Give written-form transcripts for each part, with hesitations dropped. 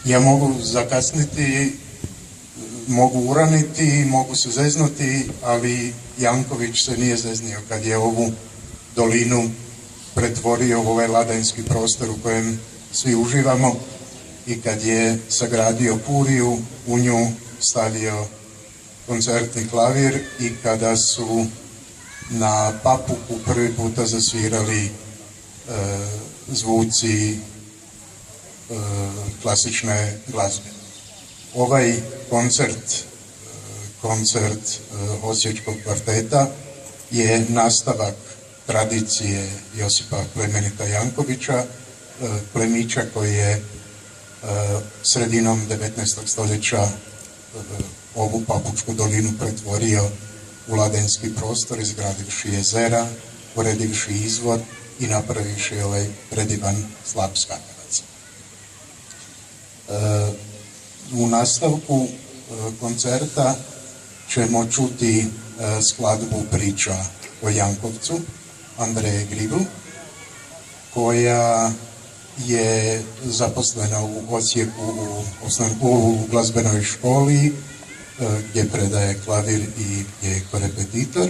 Ja mogu zakasniti, mogu uraniti, mogu se zeznuti, ali Janković se nije zeznio kad je ovu dolinu pretvorio u ovaj ladanjski prostor u kojem svi uživamo i kad je sagradio kuriju, u nju stavio koncertni klavir i kada su na Papuku prvi puta zasvirali zvuci klasične glazbe. Ovaj koncert Osječkog kvarteta je nastavak tradicije Josipa plemenita Jankovića, plemića koji je sredinom 19. stoljeća ovu Papučku dolinu pretvorio u ladenski prostor, izgradivši jezera, uredivši izvor i napravivši ovaj predivan slap skakavaca. U nastavku koncerta ćemo čuti skladbu Priča o Jankovcu Andreje Gribl, koja je zaposlena u Osijeku u glazbenoj školi gdje predaje klavir i gdje je korepetitor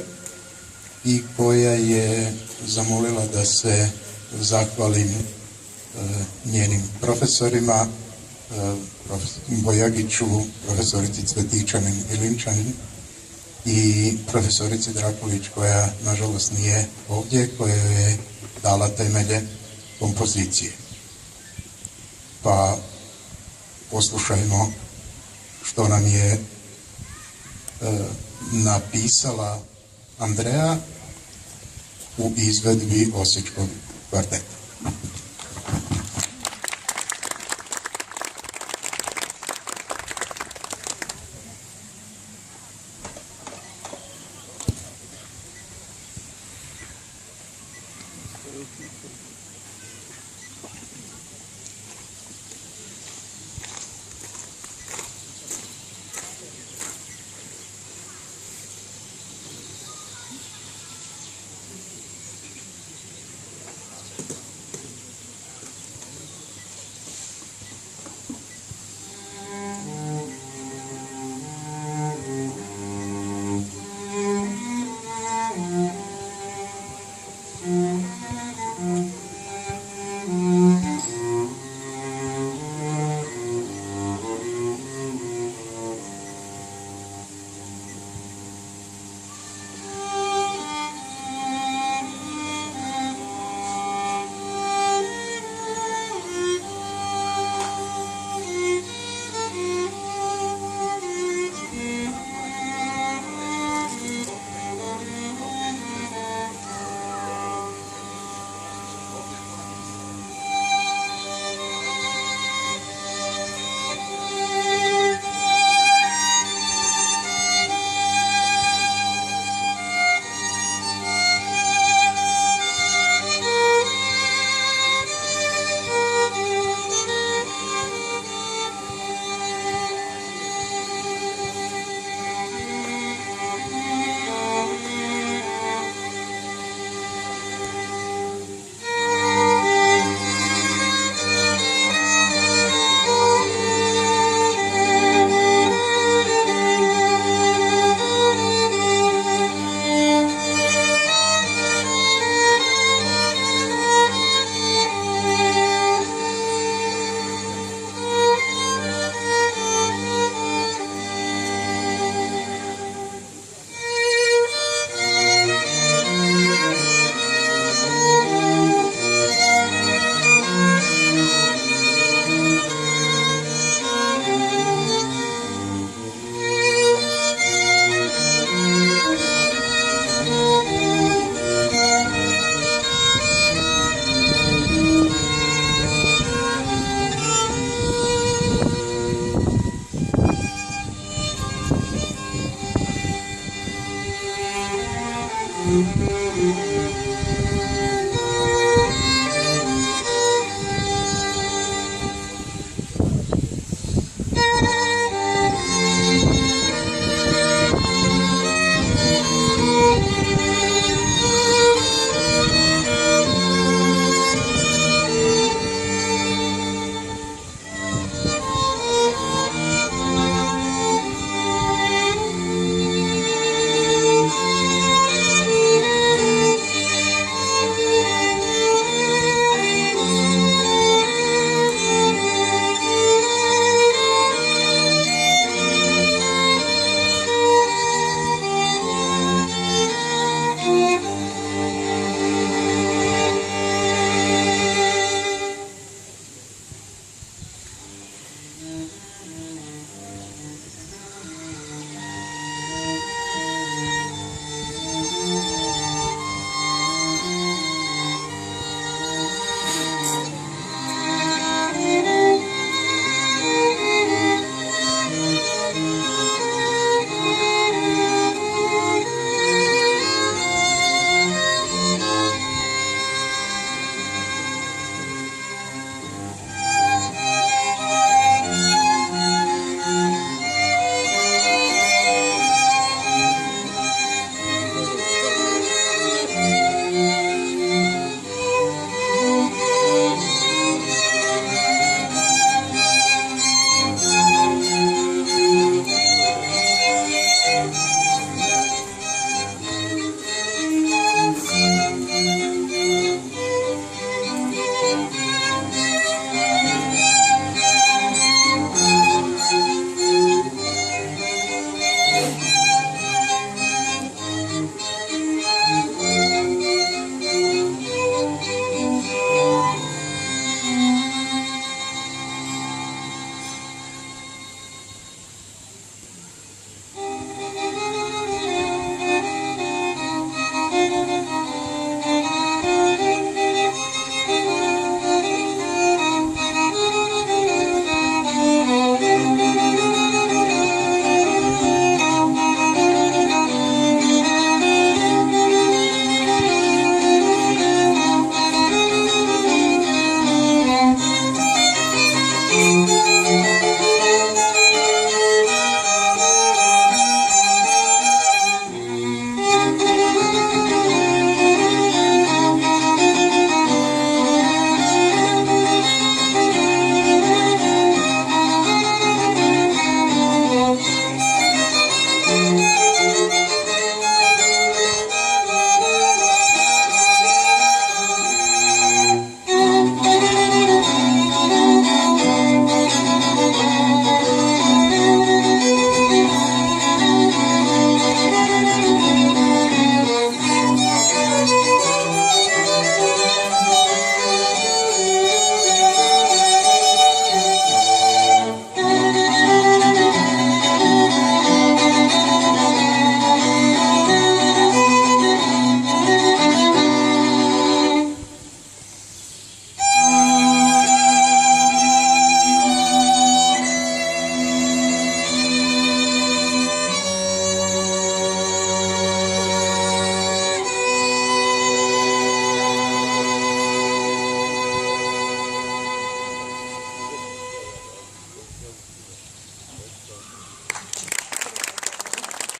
i koja je zamolila da se zahvalim njenim profesorima, Bojagiću, profesorici Cvetićanin i Linčanin i profesorici Drakulić, koja nažalost nije ovdje, koja je dala temelje kompozicije. Pa poslušajmo što nam je napisala Andreja u izvedbi Osječkog kvarteta.